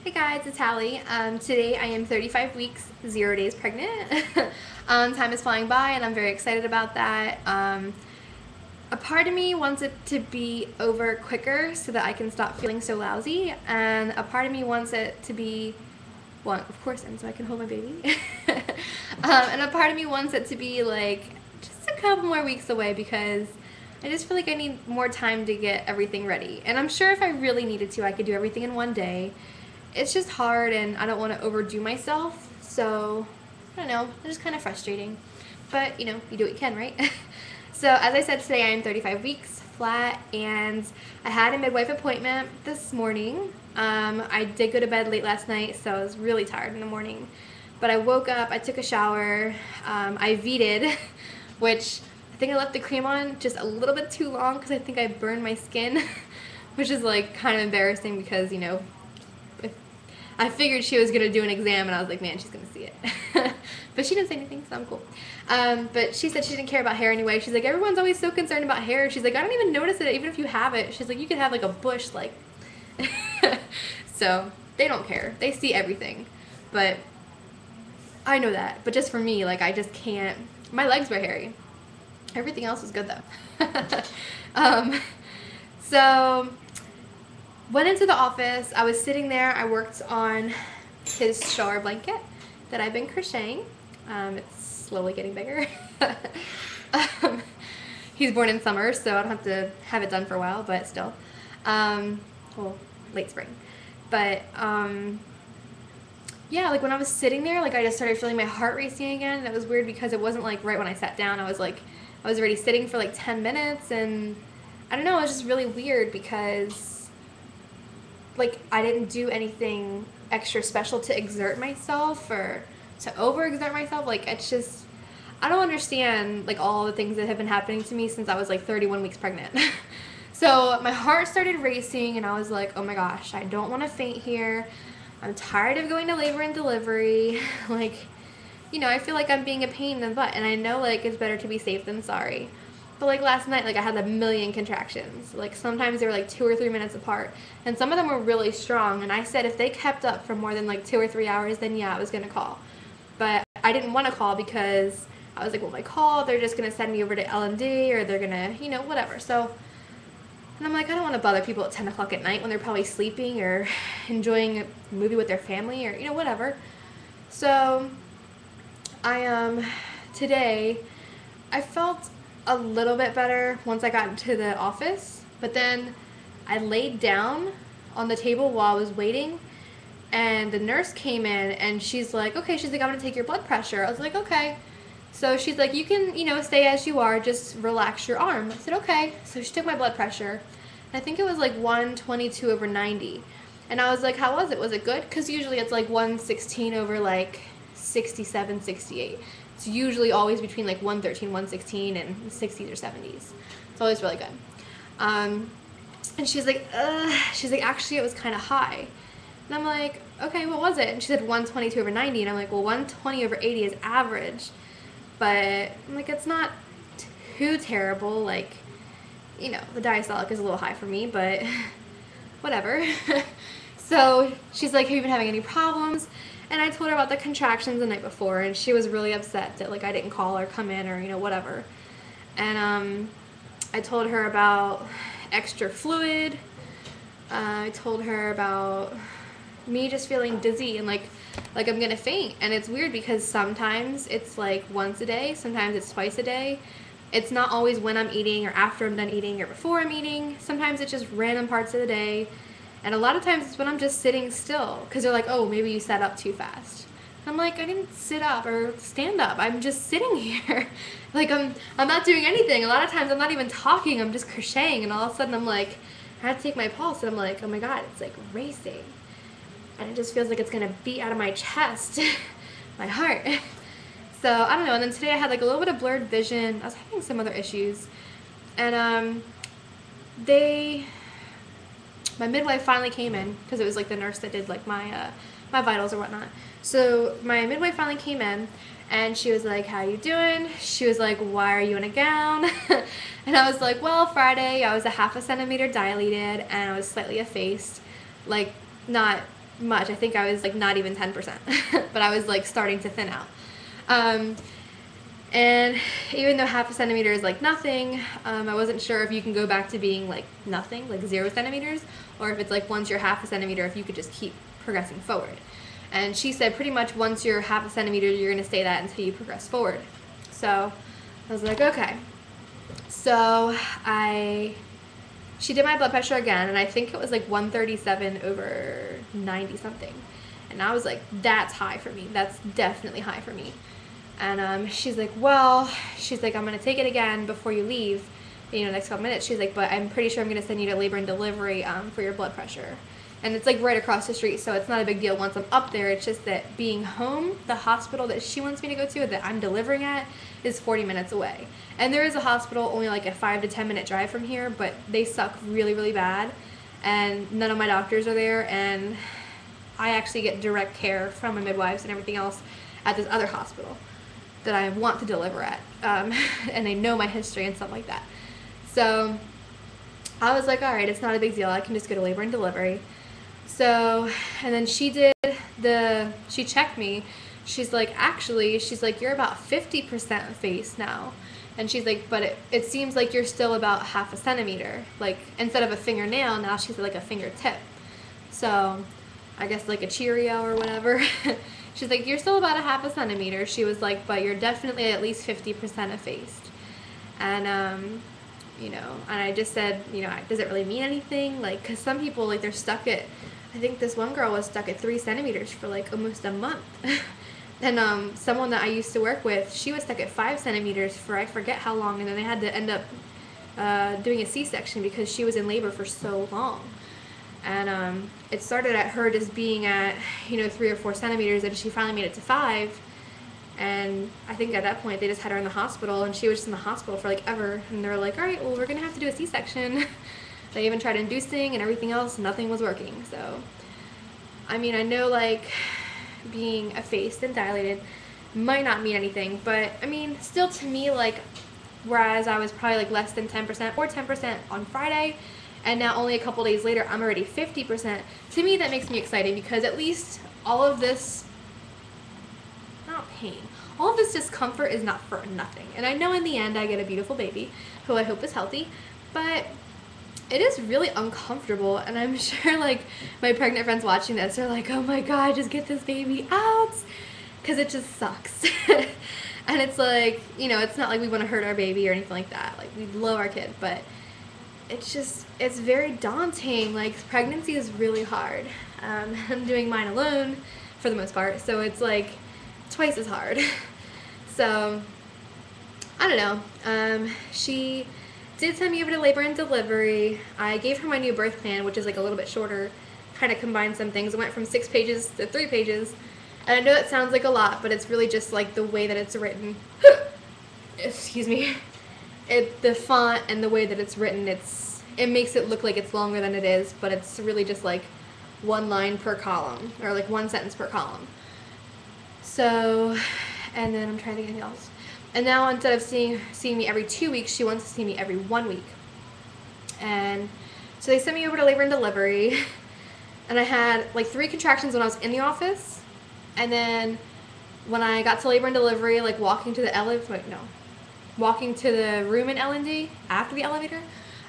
Hey guys, it's Hallie. Today I am 35 weeks, 0 days pregnant. Time is flying by and I'm very excited about that. A part of me wants it to be over quicker so that I can stop feeling so lousy, and a part of me wants it to be, well, of course, and so I can hold my baby. And a part of me wants it to be like just a couple more weeks away because I just feel like I need more time to get everything ready. And I'm sure if I really needed to, I could do everything in one day. It's just hard and I don't want to overdo myself, so I don't know, it's just kind of frustrating. But, you know, you do what you can, right? So, as I said, today I am 35 weeks flat, and I had a midwife appointment this morning. I did go to bed late last night, so I was really tired in the morning. But I woke up, I took a shower, I VE'd, which I think I left the cream on just a little bit too long because I think I burned my skin, which is like kind of embarrassing because, you know, I figured she was going to do an exam, and I was like, man, she's going to see it. But she didn't say anything, so I'm cool. But she said she didn't care about hair anyway. She's like, everyone's always so concerned about hair. She's like, I don't even notice it, even if you have it. She's like, you could have like a bush, like. So they don't care. They see everything. But I know that. But just for me, like, I just can't. My legs were hairy. Everything else was good, though. So went into the office. I was sitting there. I worked on his shower blanket that I've been crocheting. It's slowly getting bigger. He's born in summer, so I don't have to have it done for a while, but still. Well, late spring. But yeah, like when I was sitting there, like I just started feeling my heart racing again. And it was weird because it wasn't like right when I sat down. I was already sitting for like 10 minutes, and I don't know, it was just really weird because like I didn't do anything extra special to exert myself or to overexert myself. Like, it's just, I don't understand like all the things that have been happening to me since I was like 31 weeks pregnant. So my heart started racing and I was like, oh my gosh, I don't want to faint here. I'm tired of going to labor and delivery. Like, you know, I feel like I'm being a pain in the butt, and I know like it's better to be safe than sorry. But like last night, like I had a million contractions. Like sometimes they were like 2 or 3 minutes apart, and some of them were really strong. And I said if they kept up for more than like 2 or 3 hours, then yeah, I was gonna call. But I didn't want to call because I was like, well, if I call, they're just gonna send me over to L&D, or they're gonna, you know, whatever. So, and I'm like, I don't want to bother people at 10 o'clock at night when they're probably sleeping or enjoying a movie with their family, or you know, whatever. So today I felt a little bit better once I got into the office, but then I laid down on the table while I was waiting, and the nurse came in and she's like, okay, she's like, I'm gonna take your blood pressure. I was like, okay. So she's like, you can, you know, stay as you are, just relax your arm. I said, okay. So she took my blood pressure. I think it was like 122/90. And I was like, how was it? Was it good? Because usually it's like 116 over like 67, 68. It's usually always between like 113, 116 and 60s or 70s. It's always really good. And she's like, actually it was kind of high. And I'm like, okay, what was it? And she said 122/90. And I'm like, well, 120/80 is average. But I'm like, it's not too terrible. Like, you know, the diastolic is a little high for me, but whatever. So she's like, have you been having any problems? And I told her about the contractions the night before, and she was really upset that like I didn't call or come in or, you know, whatever. And I told her about extra fluid. I told her about me just feeling dizzy and like I'm gonna faint. And it's weird because sometimes it's like once a day, sometimes it's twice a day. It's not always when I'm eating or after I'm done eating or before I'm eating. Sometimes it's just random parts of the day. And a lot of times it's when I'm just sitting still, because they're like, oh, maybe you sat up too fast. I'm like, I didn't sit up or stand up. I'm just sitting here. Like, I'm not doing anything. A lot of times I'm not even talking. I'm just crocheting. And all of a sudden I'm like, I have to take my pulse. And I'm like, oh my God, it's like racing. And it just feels like it's going to beat out of my chest, my heart. So, I don't know. And then today I had like a little bit of blurred vision. I was having some other issues. And my midwife finally came in, because it was like the nurse that did like my vitals or whatnot. So my midwife finally came in, and she was like, how you doing? She was like, why are you in a gown? And I was like, well, Friday I was a 1/2 centimeter dilated and I was slightly effaced. Like, not much. I think I was like not even 10%, but I was like starting to thin out. And even though half a centimeter is like nothing, I wasn't sure if you can go back to being like nothing, like 0 centimeters, or if it's like once you're half a centimeter, if you could just keep progressing forward. And she said pretty much once you're half a centimeter, you're going to stay that until you progress forward. So I was like, okay. So she did my blood pressure again, and I think it was like 137 over 90 something. And I was like, that's high for me. That's definitely high for me. And she's like, well, she's like, I'm going to take it again before you leave, next couple minutes. She's like, but I'm pretty sure I'm going to send you to labor and delivery for your blood pressure. And it's like right across the street, so it's not a big deal once I'm up there. It's just that being home, the hospital that she wants me to go to, that I'm delivering at, is 40 minutes away. And there is a hospital only like a 5 to 10 minute drive from here, but they suck really, really bad. And none of my doctors are there, and I actually get direct care from my midwives and everything else at this other hospital that I want to deliver at. And they know my history and stuff like that. So I was like, all right, it's not a big deal. I can just go to labor and delivery. So, and then she checked me. She's like, actually, you're about 50% face now. And she's like, but it seems like you're still about half a centimeter. Like, instead of a fingernail, now she's like a fingertip. So, I guess like a Cheerio or whatever. She's like, you're still about a half a centimeter. She was like, but you're definitely at least 50% effaced. And, and I just said, does it really mean anything? Like, because some people, like, they're stuck at, I think this one girl was stuck at 3 centimeters for like almost a month. And someone that I used to work with, she was stuck at 5 centimeters for I forget how long, and then they had to end up doing a C-section because she was in labor for so long. And it started at her just being at 3 or 4 centimeters, and she finally made it to 5. And I think at that point they just had her in the hospital, and she was just in the hospital for like ever. And they were like, all right, well, we're gonna have to do a C-section. They even tried inducing and everything else, nothing was working. So I mean, I know like being effaced and dilated might not mean anything, but I mean, still to me, like, whereas I was probably like less than 10% or 10% on Friday, and now only a couple days later I'm already 50%, to me that makes me excited, because at least all of this, not pain, all of this discomfort is not for nothing. And I know in the end I get a beautiful baby who I hope is healthy, but it is really uncomfortable. And I'm sure like my pregnant friends watching this are like, oh my god, just get this baby out, because it just sucks. And it's like, it's not like we want to hurt our baby or anything like that. Like, we love our kid, but it's very daunting. Like, pregnancy is really hard. I'm doing mine alone for the most part, so it's like twice as hard. So I don't know. She did send me over to labor and delivery. I gave her my new birth plan, which is like a little bit shorter, kind of combined some things. It went from 6 pages to 3 pages. And I know it sounds like a lot, but it's really just like the way that it's written. Excuse me. The font and the way that it's written, it makes it look like it's longer than it is, but it's really just like 1 line per column, or like 1 sentence per column. So, and then I'm trying to think of anything else. And now instead of seeing me every 2 weeks, she wants to see me every 1 week. And so they sent me over to labor and delivery, and I had like 3 contractions when I was in the office. And then when I got to labor and delivery, like walking to the room in L&D after the elevator,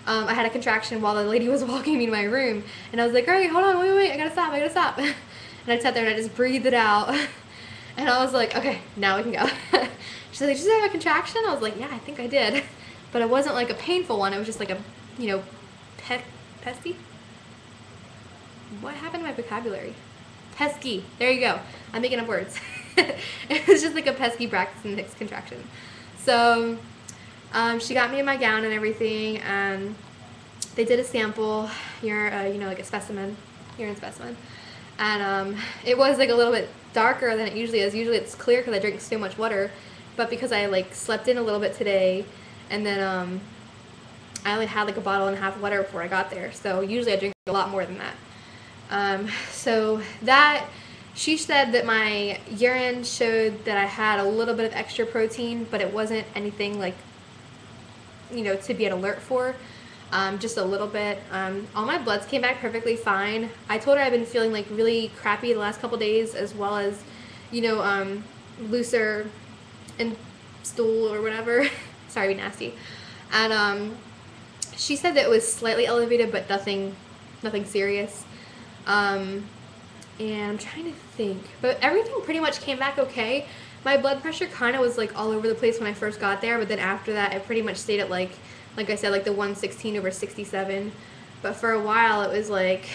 I had a contraction while the lady was walking me to my room. And I was like, all right, hold on, wait, I gotta stop. And I sat there and I just breathed it out. And I was like, okay, now we can go. She's like, did you have a contraction? I was like, yeah, I think I did. But it wasn't like a painful one. It was just like a, pesky? What happened to my vocabulary? Pesky. There you go. I'm making up words. It was just like a pesky Braxton Hicks contraction. So she got me in my gown and everything, and they did a sample, like a specimen, urine specimen. And it was like a little bit darker than it usually is. Usually it's clear because I drink so much water, but because I like slept in a little bit today, and then I only had like a bottle and a half of water before I got there, so usually I drink a lot more than that. So that, she said that my urine showed that I had a little bit of extra protein, but it wasn't anything like, to be an alert for. just a little bit. All my bloods came back perfectly fine. I told her I've been feeling like really crappy the last couple days, as well as, you know, looser in stool or whatever. Sorry, be nasty. And she said that it was slightly elevated, but nothing serious. And I'm trying to think, but everything pretty much came back okay. My blood pressure kind of was like all over the place when I first got there, but then after that, it pretty much stayed at like I said, like the 116/67. But for a while, it was like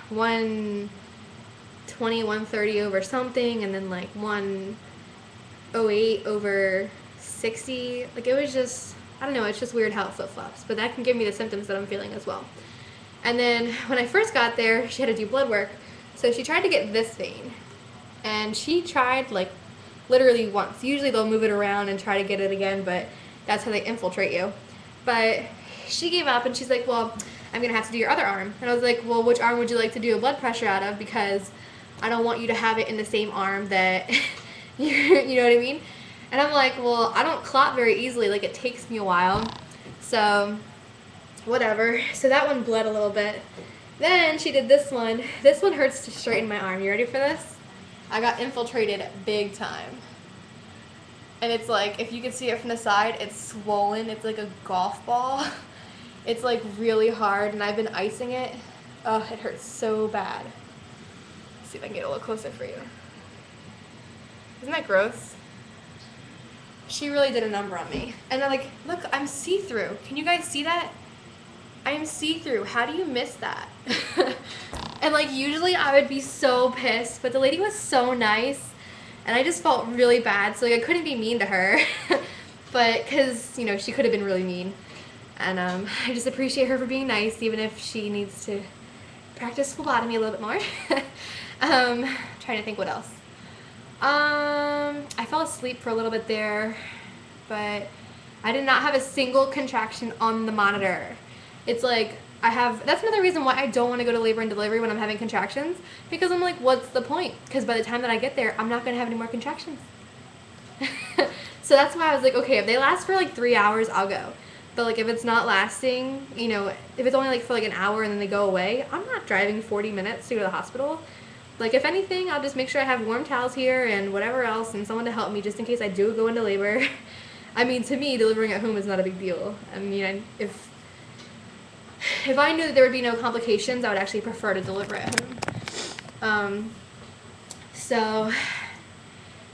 120, 130 over something, and then like 108/60. Like it was just, I don't know, it's just weird how it flip-flops, but that can give me the symptoms that I'm feeling as well. And then when I first got there, she had to do blood work, so she tried to get this vein, and she tried like literally once. Usually they'll move it around and try to get it again, but that's how they infiltrate you. But she gave up, and she's like, well, I'm gonna have to do your other arm. And I was like, well, which arm would you like to do a blood pressure out of, because I don't want you to have it in the same arm that you know what I mean. And I'm like, well, I don't clot very easily, like it takes me a while, so whatever. So that one bled a little bit. Then she did this one. This one hurts to straighten my arm. You ready for this? I got infiltrated big time. And it's like, if you can see it from the side, it's swollen. It's like a golf ball. It's like really hard, and I've been icing it. Oh, it hurts so bad. Let's see if I can get a little closer for you. Isn't that gross? She really did a number on me. And I'm like, look, I'm see-through. Can you guys see that? I am see-through. How do you miss that? And like, usually I would be so pissed, but the lady was so nice. And I just felt really bad, so like I couldn't be mean to her, but because, you know, she could have been really mean. And I just appreciate her for being nice, even if she needs to practice phlebotomy a little bit more. Trying to think what else. I fell asleep for a little bit there, but I did not have a single contraction on the monitor. It's like, that's another reason why I don't want to go to labor and delivery when I'm having contractions, because I'm like, what's the point? Because by the time that I get there, I'm not going to have any more contractions. So that's why I was like, okay, if they last for like 3 hours, I'll go. But like, if it's not lasting, you know, if it's only like for like an hour and then they go away, I'm not driving 40 minutes to go to the hospital. Like, if anything, I'll just make sure I have warm towels here and whatever else, and someone to help me just in case I do go into labor. I mean, to me, delivering at home is not a big deal. I mean, if I knew that there would be no complications, I would actually prefer to deliver at home. So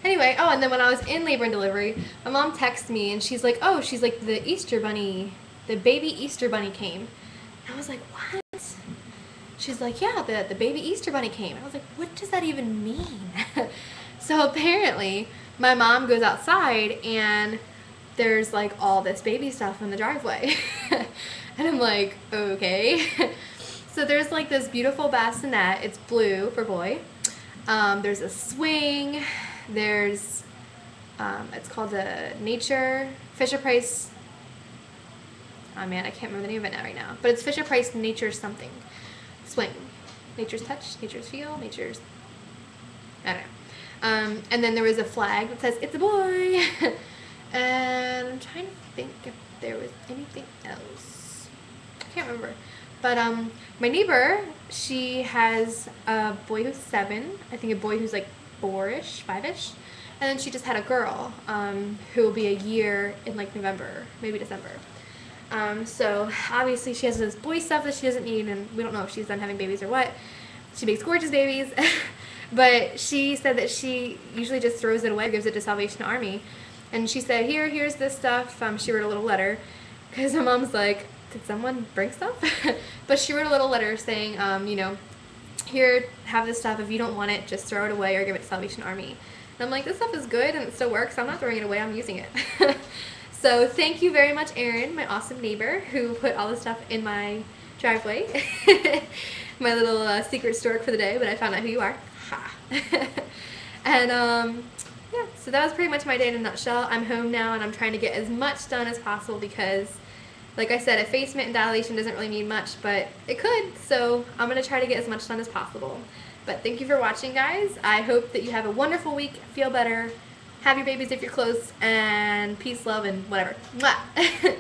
anyway, oh, and then when I was in labor and delivery, my mom texted me, and she's like, the Easter Bunny, the baby Easter Bunny came. And I was like, what? She's like, yeah, the baby Easter Bunny came. And I was like, what does that even mean? So apparently, my mom goes outside, and there's like all this baby stuff in the driveway. And I'm like, okay. So there's like this beautiful bassinet. It's blue for boy. There's a swing. There's, it's called the Fisher-Price. Oh man, I can't remember the name of it right now. But it's Fisher-Price Nature something. Swing. Nature's touch, nature's feel, nature's, I don't know. And then there was a flag that says, it's a boy. And I'm trying to think if there was anything else. I can't remember. But my neighbor, she has a boy who's 7. I think a boy who's like 4-ish, 5-ish. And then she just had a girl who will be a year in like November, maybe December. So obviously she has this boy stuff that she doesn't need, and we don't know if she's done having babies or what. She makes gorgeous babies. But she said that she usually just throws it away, gives it to Salvation Army. And she said, here's this stuff. She wrote a little letter, because my mom's like, did someone bring stuff? But she wrote a little letter saying, you know, here, have this stuff. If you don't want it, just throw it away or give it to Salvation Army. And I'm like, this stuff is good and it still works. So I'm not throwing it away. I'm using it. So thank you very much, Erin, my awesome neighbor, who put all this stuff in my driveway. My little secret stork for the day, but I found out who you are. Ha. And yeah, so that was pretty much my day in a nutshell. I'm home now, and I'm trying to get as much done as possible because, like I said, effacement and dilation doesn't really mean much, but it could, so I'm going to try to get as much done as possible. But thank you for watching, guys. I hope that you have a wonderful week, feel better, have your babies if you're close, and peace, love, and whatever. Mwah.